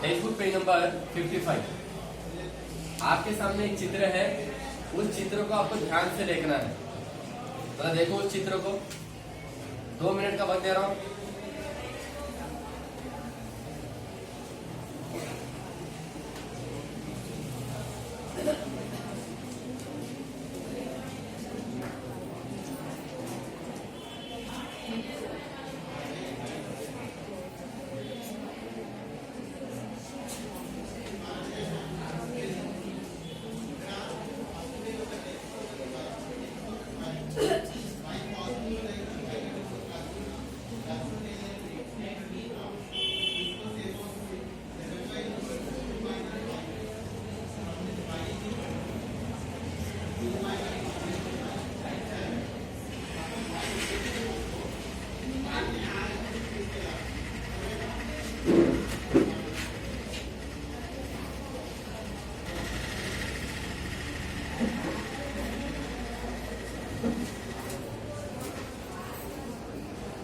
Text book page number 55। आपके सामने एक चित्र है, उस चित्र को आपको ध्यान से देखना है। तो देखो उस चित्र को, 2 मिनट का वक्त दे रहा हूं।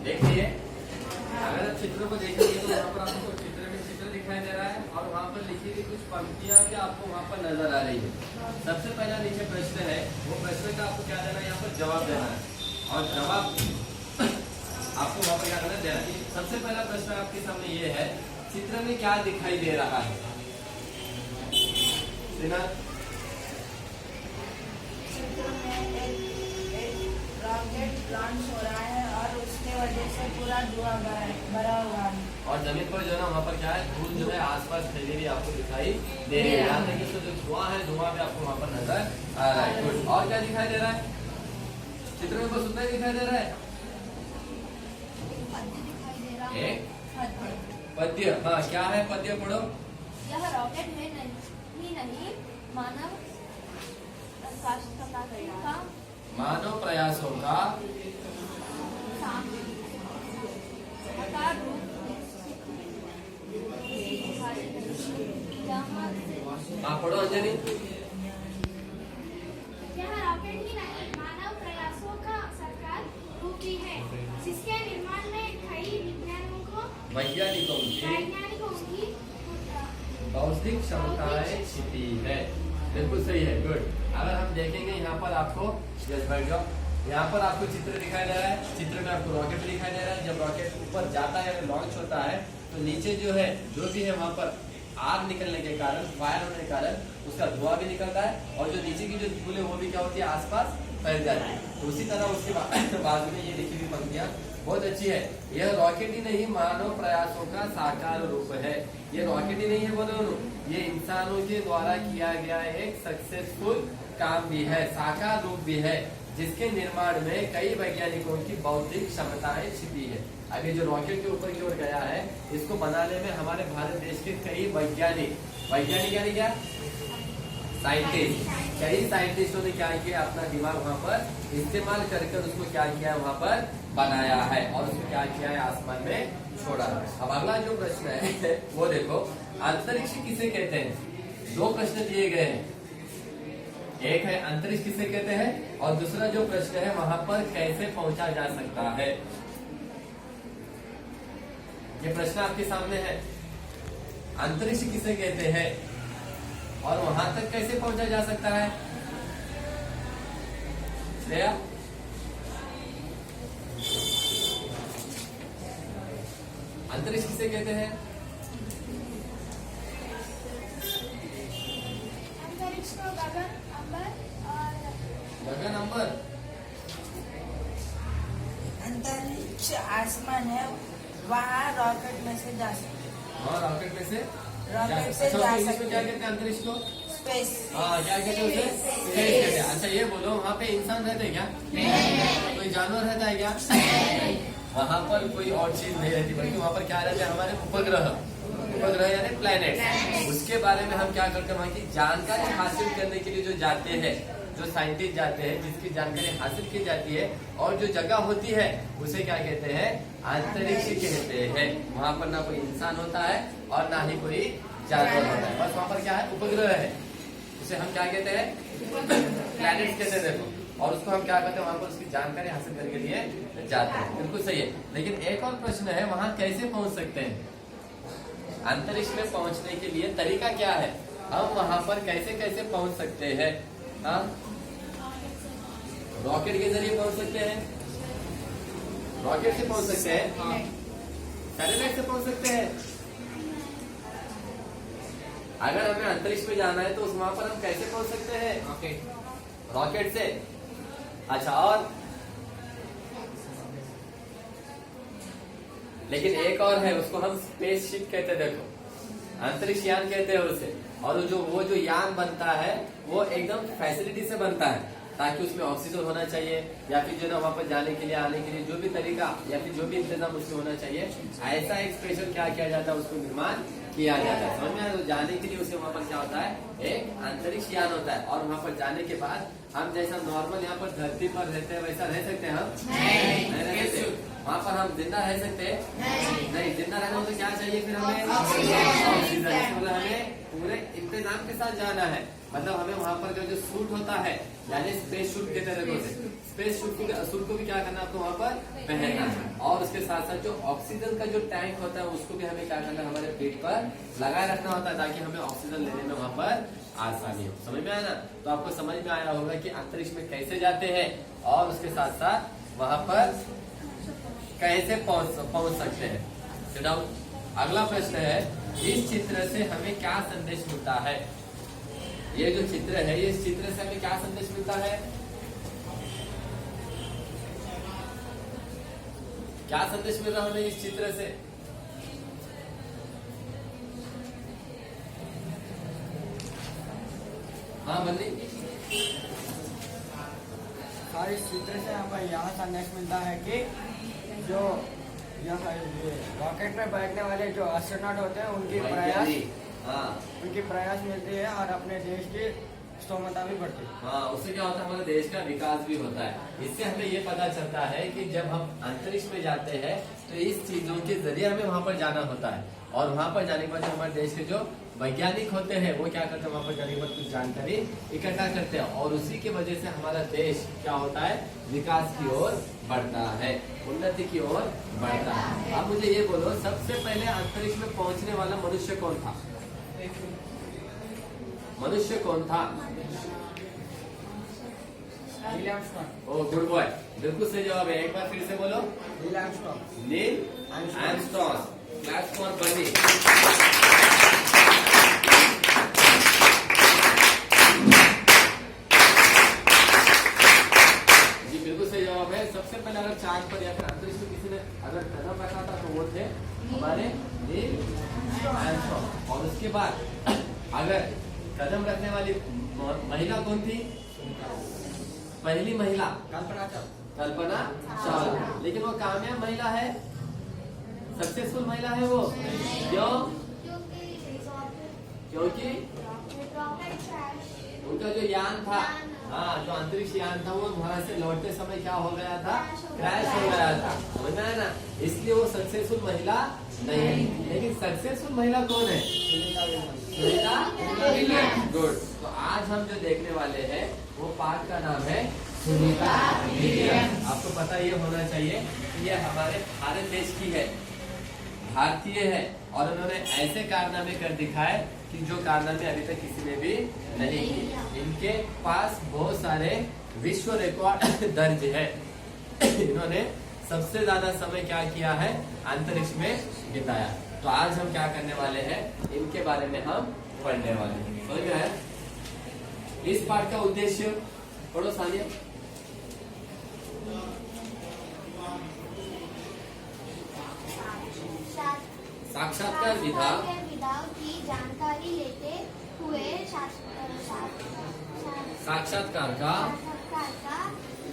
देखिए, अगर आप चित्र को देखेंगे तो वहाँ पर आपको चित्र दिखाई दे रहा है और वहाँ पर लिखी हुई कुछ पंक्तियाँ भी आपको वहाँ पर नजर आ रही है। सबसे पहला नीचे प्रश्न है, वो प्रश्न का आपको क्या देना है, यहाँ पर जवाब देना है और जवाब आपको वहाँ पर क्या करना देना है। सबसे पहला प्रश्न आपके सामने ये है, चित्र में क्या दिखाई दे रहा है? रॉकेट लॉन्च हो रहा है और उसके वजह से पूरा धुआं भरा हुआ है। और जमीन पर जो है ना, वहाँ पर क्या है, धूल जो है आसपास फैली हुई आपको दिखाई दे रही है। यहाँ तक जो धुआं है, धुआं भी आपको वहाँ पर नजर आ रहा है। गुड। और क्या दिखाई दे रहा है चित्र में? बस उतना ही दिखाई दे रहा है, एक पद्य। हाँ, क्या है पद्य? पढ़ो। यह रॉकेट में नहीं मानव प्रयासों का हाँ, पढ़ो अंजलि। यह रॉकेट ही नहीं, मानव प्रयासों का साकार रूप भी है, जिसके निर्माण में कई वैज्ञानिकों की बौद्धिक क्षमताएं छिपी है। बिल्कुल सही है, गुड। अगर हम देखेंगे यहाँ पर आपको, बैठ जाओ, यहाँ पर आपको चित्र दिखाई दे रहा है। चित्र में आपको रॉकेट दिखाई दे रहा है। जब रॉकेट ऊपर जाता है, लॉन्च होता है, तो नीचे जो है, जो भी है वहाँ पर आग निकलने के कारण, फायर होने के कारण उसका धुआं भी निकलता है और जो नीचे की जो धूल है वो भी क्या होती है, आसपास फैल जाती है। तो उसी तरह उसके बाद में ये लिखी हुई पंक्तियां बहुत अच्छी है। यह रॉकेट ही नहीं, मानव प्रयासों का साकार रूप है। ये रॉकेट ही नहीं है बोलो, ये इंसानों के द्वारा किया गया एक सक्सेसफुल काम भी है, साकार रूप भी है, जिसके निर्माण में कई वैज्ञानिकों की बौद्धिक क्षमताएं छिपी है। अभी जो रॉकेट के ऊपर की ओर गया है, इसको बनाने में हमारे भारत देश के कई वैज्ञानिक यानी क्या, साइंटिस्ट, कई साइंटिस्टों ने क्या किया, अपना दिमाग वहाँ पर इस्तेमाल करके उसको क्या किया, वहाँ पर बनाया है और उसको क्या किया है, आसमान में छोड़ा है। अब अगला जो प्रश्न है वो देखो, अंतरिक्ष किसे कहते हैं? 2 प्रश्न दिए गए हैं, एक है अंतरिक्ष किसे कहते हैं और दूसरा जो प्रश्न है, वहां पर कैसे पहुंचा जा सकता है। ये प्रश्न आपके सामने है, अंतरिक्ष किसे कहते हैं और वहां तक कैसे पहुंचा जा सकता है। श्रेया, अंतरिक्ष किसे कहते हैं? अंतरिक्ष को गगन, अंबर और गगन, अंबर। अंतरिक्ष आसमान है, वहाँ रॉकेट में से जा सकते हैं। हाँ, रॉकेट में से रॉकेट से जा सकते हैं। क्या कहते हैं अंतरिक्ष को? स्पेस। हाँ, क्या कहते हैं उसे? स्पेस कहते हैं। अच्छा ये बोलो, वहाँ पे इंसान रहते हैं क्या? नहीं। कोई जानवर रहता है क्या? नहीं। वहाँ पर कोई और चीज नहीं रहती, बल्कि वहाँ पर क्या रहता है, हमारे उपग्रह यानी प्लैनेट। उसके बारे में हम क्या करते हैं, वहाँ की जानकारी हासिल करने के लिए जो जाते हैं, जो साइंटिस्ट जाते हैं, जिसकी जानकारी हासिल की जाती है और जो जगह होती है, उसे क्या कहते हैं, अंतरिक्ष कहते हैं। वहाँ पर ना कोई इंसान होता है और ना ही कोई जानवर होता है, बस वहाँ पर क्या है, उपग्रह है, उसे हम क्या कहते हैं, प्लैनेट कहते हैं। देखो, और उसको हम क्या करते हैं, वहाँ पर उसकी जानकारी हासिल करने के लिए जाते हैं। बिल्कुल सही है। लेकिन एक और प्रश्न है, वहाँ कैसे पहुँच सकते हैं? अंतरिक्ष में पहुंचने के लिए तरीका क्या है, हम वहां पर कैसे कैसे पहुंच सकते हैं। हाँ, रॉकेट के जरिए पहुंच सकते हैं, रॉकेट से पहुंच सकते हैं, सैटेलाइट से पहुंच सकते हैं। अगर हमें अंतरिक्ष में जाना है तो उस वहां पर हम कैसे पहुंच सकते हैं, रॉकेट से। अच्छा, और लेकिन एक और है, उसको हम स्पेसशिप कहते हैं। देखो, अंतरिक्ष यान कहते हैं उसे। और वो जो यान बनता है वो एकदम फैसिलिटी से बनता है, ताकि उसमें ऑक्सीजन होना चाहिए, या फिर जो ना वहां पर जाने के लिए आने के लिए जो भी तरीका या फिर जो भी इंतजाम उसमें होना चाहिए, ऐसा एक स्पेशल क्या किया जाता है, उसको निर्माण किया जाता है। समझ में आया? तो जाने के लिए उसे वहां पर क्या होता है, एक अंतरिक्ष यान होता है। और वहां पर जाने के बाद हम जैसा नॉर्मल यहाँ पर धरती पर रहते हैं वैसा रह सकते हैं हम? नहीं रह सकते। वहाँ पर हम जिंदा रह सकते हैं? नहीं। जिंदा रहना हो तो क्या चाहिए फिर हमें? ऑक्सीजन। मतलब हमें पूरे इंतजाम के साथ जाना है। मतलब हमें वहाँ पर जो सूट होता है, यानी स्पेस सूट कहते हैं, स्पेस सूट को भी क्या करना है आपको वहाँ पर पहनना है। और उसके साथ साथ जो ऑक्सीजन का जो टैंक होता है उसको भी हमें क्या करना है, हमारे पेट पर लगाए रखना होता है, ताकि हमें ऑक्सीजन लेने में वहाँ पर आसानी हो। समझ में आया ना? तो आपको समझ में आया होगा कि अंतरिक्ष में कैसे जाते हैं और उसके साथ साथ वहाँ पर कैसे पहुंच सकते हैं। चलो, अगला प्रश्न है, इस चित्र से हमें क्या संदेश मिलता है। ये जो चित्र है, इस चित्र से हमें क्या संदेश मिलता है, क्या संदेश मिल रहा है हमें इस चित्र से? हाँ बंदी, और इस चित्र से हमें यह संदेश मिलता है कि जो यह रॉकेट में बैठने वाले जो एस्ट्रोनॉट होते हैं उनकी प्रयास मिलती है और अपने देश की क्षमता भी बढ़ती है। हाँ, उससे क्या होता है, हमारे देश का विकास भी होता है। इससे हमें ये पता चलता है कि जब हम अंतरिक्ष में जाते हैं तो इस चीजों के जरिए हमें वहां पर जाना होता है। और वहां पर जाने के बाद हमारे देश के जो वैज्ञानिक होते हैं वो क्या करते हैं, वहां पर जाने के बाद कुछ जानकारी इकट्ठा करते हैं, और उसी की वजह से हमारा देश क्या होता है, विकास की ओर बढ़ता है, उन्नति की ओर बढ़ता है। अब मुझे ये बोलो, सबसे पहले अंतरिक्ष में पहुंचने वाला मनुष्य कौन था? मनुष्य कौन था? Neil Armstrong. ओ गुड बॉय, बिल्कुल सही जवाब है। एक बार फिर से बोलो। Neil Armstrong. Neil Armstrong. Class four बनी। जी बिल्कुल सही जवाब है। सबसे पहले अगर चांद पर या फिर अंतरिक्ष में किसी ने अगर कदम रखा था तो वो थे हमारे नील आर्मस्ट्रांग। और उसके बाद अगर कदम रखने वाली महिला कौन थी? पहली महिला कल्पना चावला। लेकिन वो कामयाब महिला है, सक्सेसफुल महिला है वो। क्यों? क्योंकि उनका जो यान था, हाँ जो अंतरिक्ष यान था, वो वहां से लौटते समय क्या हो गया था, क्रैश हो गया था। समझ में आया ना? इसलिए वो सक्सेसफुल महिला नहीं है। लेकिन सक्सेसफुल महिला कौन है? सुनीता विलियम्स। गुड। तो आज हम जो देखने वाले हैं वो पाठ का नाम है सुनीता विलियम्स। आपको पता ये होना चाहिए कि ये हमारे भारत देश की है, भारतीय है, और उन्होंने ऐसे कारनामे कर दिखाए कि जो कारनामे अभी तक किसी ने भी नहीं किए। इनके पास बहुत सारे विश्व रिकॉर्ड दर्ज है। इन्होंने सबसे ज्यादा समय क्या किया है, अंतरिक्ष में बिताया। तो आज हम क्या करने वाले हैं, इनके बारे में हम पढ़ने वाले हैं। समझ में आया? इस पाठ का उद्देश्य पढ़ो सानिया। साक्षात्कार विधा की जानकारी लेते हुए साक्षात्कार का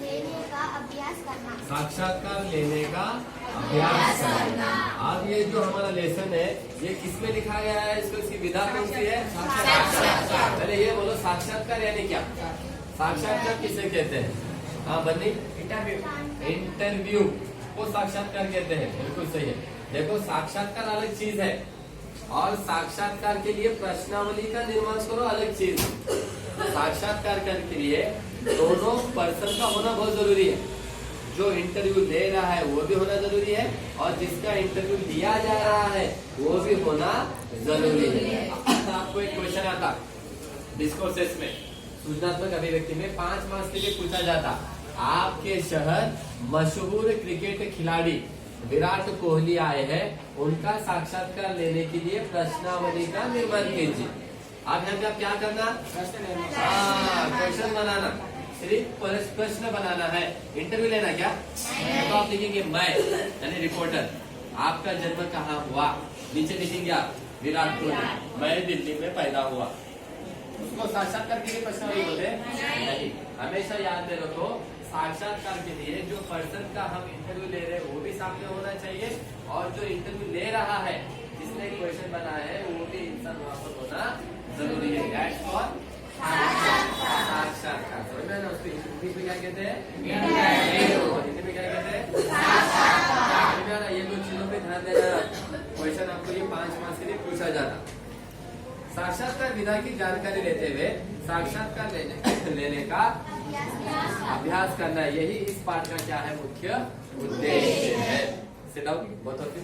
लेने का अभ्यास करना। साक्षात्कार लेने का अभ्यास करना। अब ये जो हमारा लेसन है ये किसमें लिखा गया है, इसकी विधा कौन सी है? साक्षात्कार। पहले ये बोलो, साक्षात्कार यानी क्या? साक्षात्कार किसे कहते हैं? हाँ बन्नी, इंटरव्यू को साक्षात्कार कहते हैं। बिल्कुल सही है। देखो, साक्षात्कार अलग चीज है और साक्षात्कार के लिए प्रश्नावली का निर्माण करो अलग चीज। साक्षात्कार के लिए दोनों पर्सन का होना बहुत जरूरी है। जो इंटरव्यू ले रहा है वो भी होना जरूरी है, और जिसका इंटरव्यू लिया जा रहा है वो भी होना जरूरी है। आपको एक क्वेश्चन आता डिस्कोर्सेस में, सूचनात्मक अभिव्यक्ति में 5 मार्क्स के लिए पूछा जाता, आपके शहर मशहूर क्रिकेट खिलाड़ी विराट कोहली आए हैं, उनका साक्षात्कार लेने के लिए प्रश्नावली का निर्माण कीजिए। आप यहाँ पे आप क्या करना, क्वेश्चन बनाना, सिर्फ प्रश्न बनाना है, इंटरव्यू लेना क्या? तो आप लिखेंगे मैं यानी रिपोर्टर, आपका जन्म कहाँ हुआ, नीचे लिखेंगे आप विराट कोहली, मैं दिल्ली में पैदा हुआ। उसको साक्षात्कार के लिए प्रश्नावली बोलते नहीं। हमेशा याद रखो, साक्षात्कार के लिए जो पर्सन का हम इंटरव्यू ले रहे हैं वो भी सामने होना चाहिए, और जो इंटरव्यू ले रहा है जिसने क्वेश्चन बनाया है वो भी इंसान वहाँ पर होना जरूरी है। दैट्स फॉर साक्षात्कार। समझ में ना? उसको इंग्लिश में क्या कहते हैं, हिंदी में क्या कहते हैं, ये दो चीजों पे ध्यान देना। क्वेश्चन आपको ये 5 मार्क्स के लिए पूछा जाता। साक्षात्कार विधा की जानकारी लेते हुए साक्षात्कार लेने का अभ्यास करना, यही इस पाठ का क्या है, मुख्य उद्देश्य है। Sit down both of you.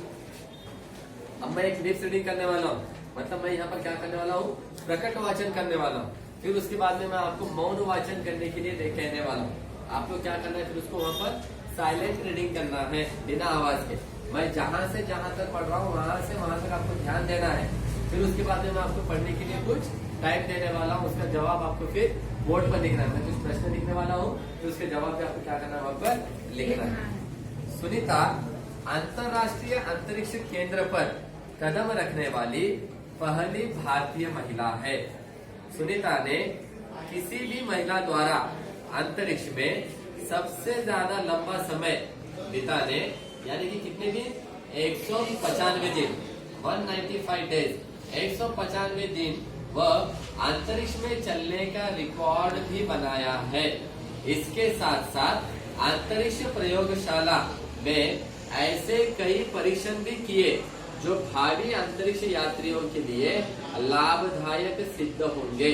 अब मैं एक लिप्स रीडिंग करने वाला हूँ, मतलब मैं यहाँ पर क्या करने वाला हूँ, प्रकट वाचन करने वाला हूँ। फिर उसके बाद में मैं आपको मौन वाचन करने के लिए कहने वाला हूँ। आपको क्या करना है, फिर उसको वहाँ पर साइलेंट रीडिंग करना है बिना आवाज के। मैं जहाँ से जहाँ तक पढ़ रहा हूँ वहाँ से वहाँ तक आपको ध्यान देना है। फिर उसके बाद में मैं आपको पढ़ने के लिए कुछ टाइप देने वाला हूँ, उसका जवाब आपको फिर बोर्ड पर लिखना है। मैं कुछ प्रश्न लिखने वाला हूँ, फिर उसके जवाब पे आपको क्या करना है, वहाँ पर लिखना है। सुनीता अंतरराष्ट्रीय अंतरिक्ष केंद्र पर कदम रखने वाली पहली भारतीय महिला है। सुनीता ने किसी भी महिला द्वारा अंतरिक्ष में सबसे ज्यादा लंबा समय बिताने, यानी कि कितने दिन, 195 दिन, 195 डेज, 195 दिन वह अंतरिक्ष में चलने का रिकॉर्ड भी बनाया है। इसके साथ साथ अंतरिक्ष प्रयोगशाला में ऐसे कई परीक्षण भी किए जो भावी अंतरिक्ष यात्रियों के लिए लाभदायक सिद्ध होंगे।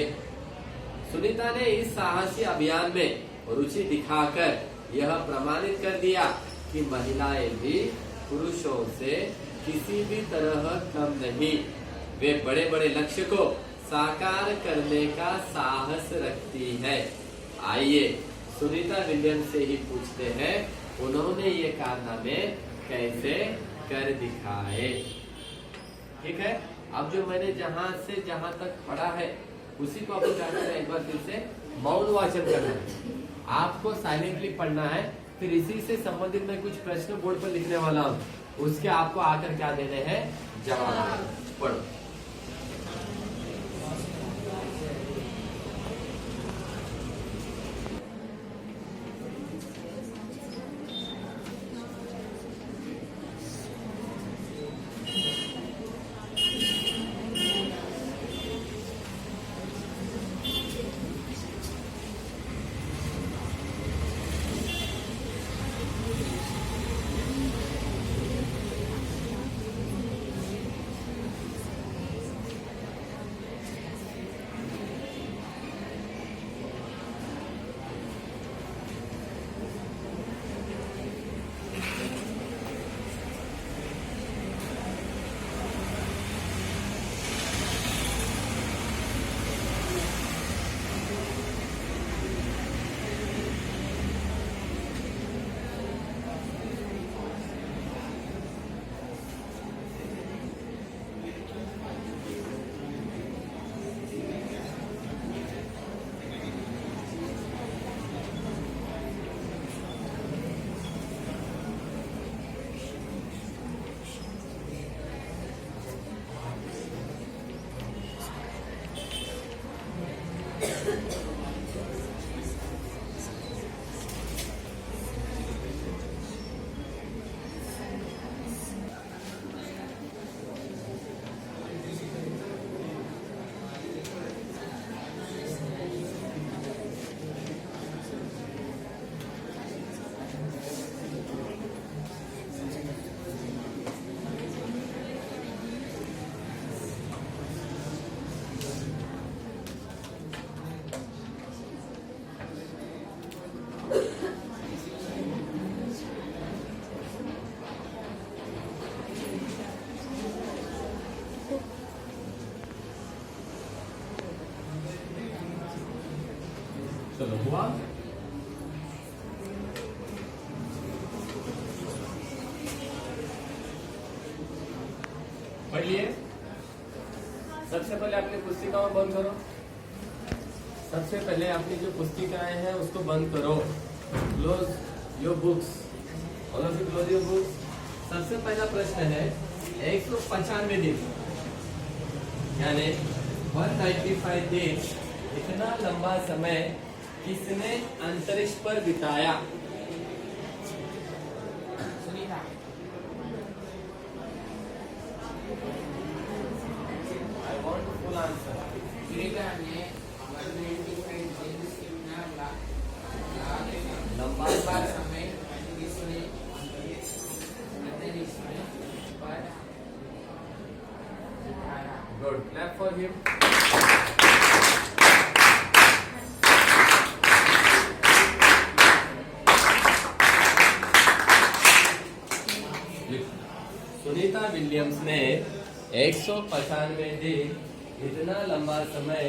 सुनीता ने इस साहसी अभियान में रुचि दिखाकर यह प्रमाणित कर दिया कि महिलाएं भी पुरुषों से किसी भी तरह कम नहीं, वे बड़े बड़े लक्ष्य को साकार करने का साहस रखती है। आइए सुनीता विलियम्स से ही पूछते हैं, उन्होंने ये कारनामे कैसे कर दिखाए। ठीक है, अब जो मैंने जहां से जहां तक पढ़ा है उसी को आपको क्या करना है, एक बार फिर से मौन वाचन करना है। आपको साइलेंटली पढ़ना है, फिर इसी से संबंधित मैं कुछ प्रश्न बोर्ड पर लिखने वाला हूँ, उसके आपको आकर क्या देने हैं, जवाब। पढ़ो। चलो हुआ। पढ़ लिए। सबसे पहले अपनी पुस्तिकाओं बंद करो। सबसे पहले अपनी जो पुस्तिकाएं हैं उसको बंद करो। Close your books. All of you close your books. सबसे पहला प्रश्न है 195 दिन यानी 195 दिन इतना लंबा समय किसने अंतरिक्ष पर बिताया? Sunita. I want full answer. Sunita ने 195 दिन कितना लंबा समय इसने अंतरिक्ष में पर बिताया। Good, clap for him. Sunita Williams ने 195 दिन इतना लंबा समय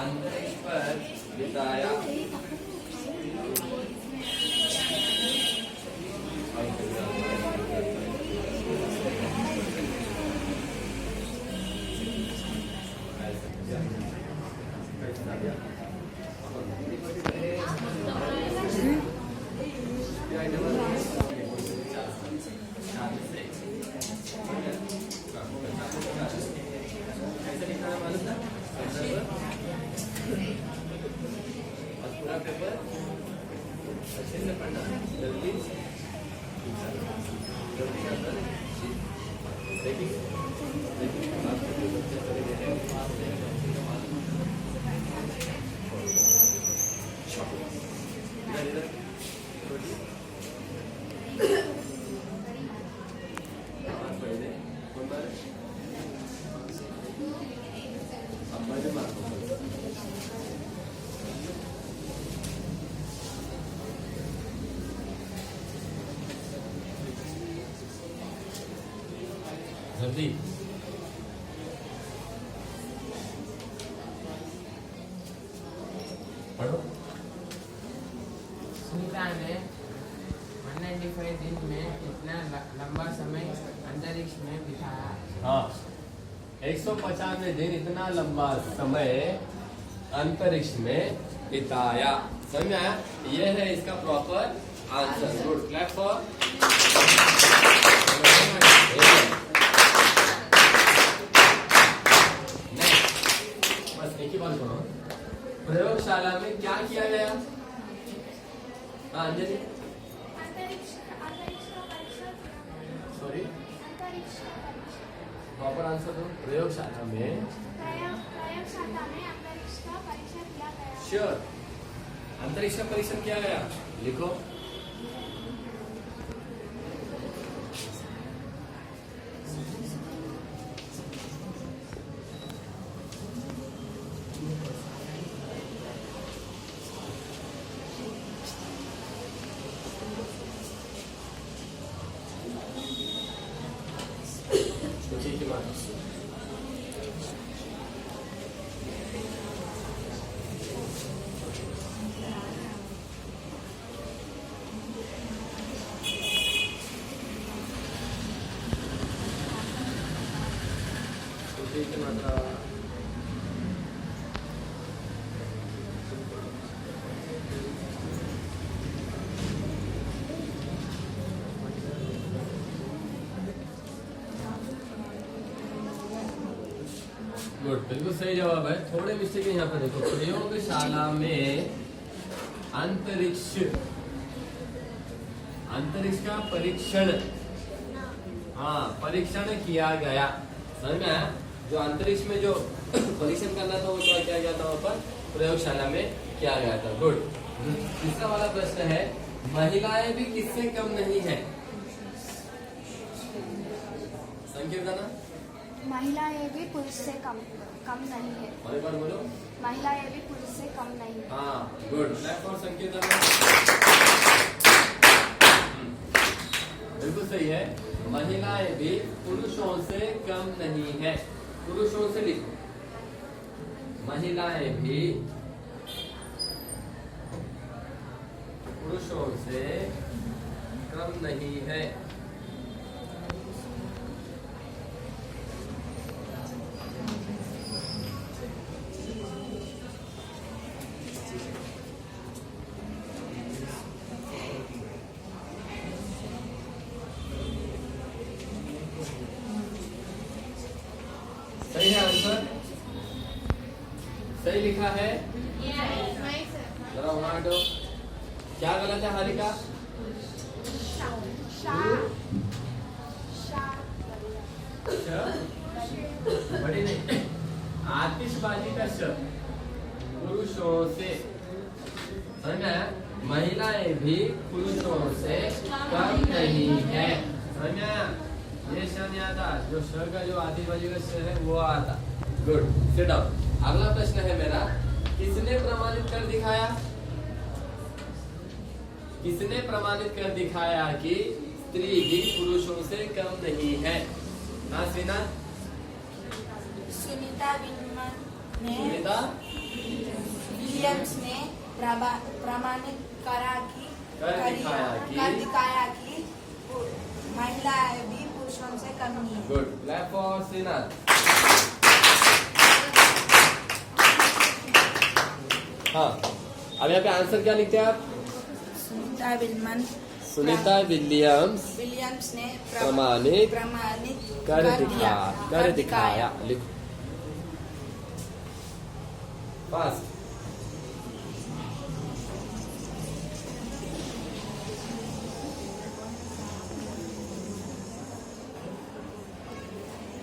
अंतरिक्ष पर बिताया। पूरा पेपर अच्छे से पढ़ना, जल्दी जल्दी करना। देखिए आपके जो बच्चे चले गए हैं पास में इधर इधर छोटी आवाज पढ़ने कौन बार अब मैं मारता हूँ। जल्दी पढ़ो। सुनीता ने 195 दिन में इतना लंबा समय अंतरिक्ष में बिताया। हाँ, 195 दिन इतना लंबा समय अंतरिक्ष में बिताया। समझ में आया? ये है इसका proper answer. Good, clap for. बस एक ही बात करो। प्रयोगशाला में क्या किया गया? हाँ अंजलि, अंतरिक्ष का परीक्षा किया गया। सॉरी, अंतरिक्ष का परीक्षा। प्रॉपर आंसर दो। प्रयोगशाला में प्रयोगशाला में अंतरिक्ष का परीक्षा किया गया। श्योर, अंतरिक्ष का परीक्षण किया गया। लिखो। ठीक है बात। ठीक है मात्रा। गुड, बिल्कुल सही जवाब है। थोड़े मिस्टेक है यहाँ पे। देखो, प्रयोगशाला में अंतरिक्ष का परीक्षण, हाँ परीक्षण किया गया। समझ में आया? जो अंतरिक्ष में जो परीक्षण करना था वो क्या किया गया था? वहाँ पर प्रयोगशाला में किया गया था। गुड। तीसरा वाला प्रश्न है, महिलाएं भी किससे कम नहीं है? संकीर्तना, महिलाएं भी पुरुष से कम नहीं है। और एक बार बोलो। महिलाएं भी पुरुष से कम नहीं है। हाँ, गुड। Clap for Sankirtana. बिल्कुल सही है। महिलाएं भी पुरुषों से कम नहीं है। पुरुषों से लिखो। महिलाएं भी पुरुषों से कम नहीं है। सही है आंसर? सही लिखा है? जरा वहां हटो। क्या गलत है हारिका? बड़ी नहीं, आतिशबाजी का श पुरुषों से, समझ में आया? महिलाएं भी पुरुषों से कम नहीं है, समझ में आया? ये श नहीं आता, जो श का जो आतिशबाजी का श है वो आता। Good, sit down. अगला प्रश्न है मेरा, किसने प्रमाणित कर दिखाया? किसने प्रमाणित कर दिखाया कि स्त्री भी पुरुषों से कम नहीं है? हाँ सीना? सुनीता सुनीता विलियम्स ने प्रमाणित कर दिखाया कि महिलाएं भी पुरुषों से कम नहीं है। गुड, क्लैप फॉर सीना। हाँ, अब यहाँ पे आंसर क्या लिखते हैं आप? सुनीता विलियम्स ने प्रमाणित कर दिखाया। लिखो फास्ट।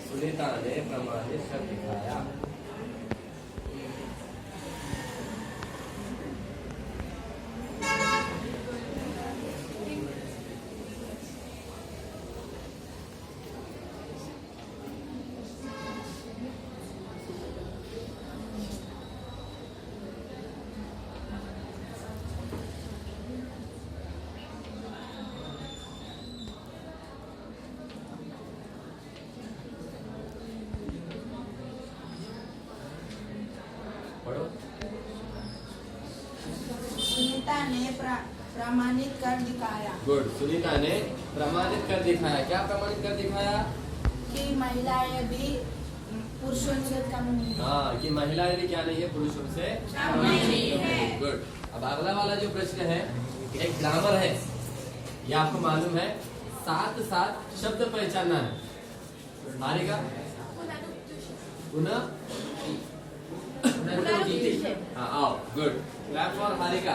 सुनीता ने प्रमाणित कर दिखाया। सुनीता ने प्रमाणित कर दिखाया। गुड, सुनीता ने प्रमाणित कर दिखाया। क्या प्रमाणित कर दिखाया? कि महिलाएं भी पुरुषों से कम नहीं है। हाँ, कि महिलाएं भी क्या नहीं है, पुरुषों से कम नहीं है। गुड। अब अगला वाला जो प्रश्न है, एक ग्रामर है, ये आपको मालूम है। 7 शब्द पहचानना है। हारेगा? पुनः हाँ, आओ। Good, clap for Harika.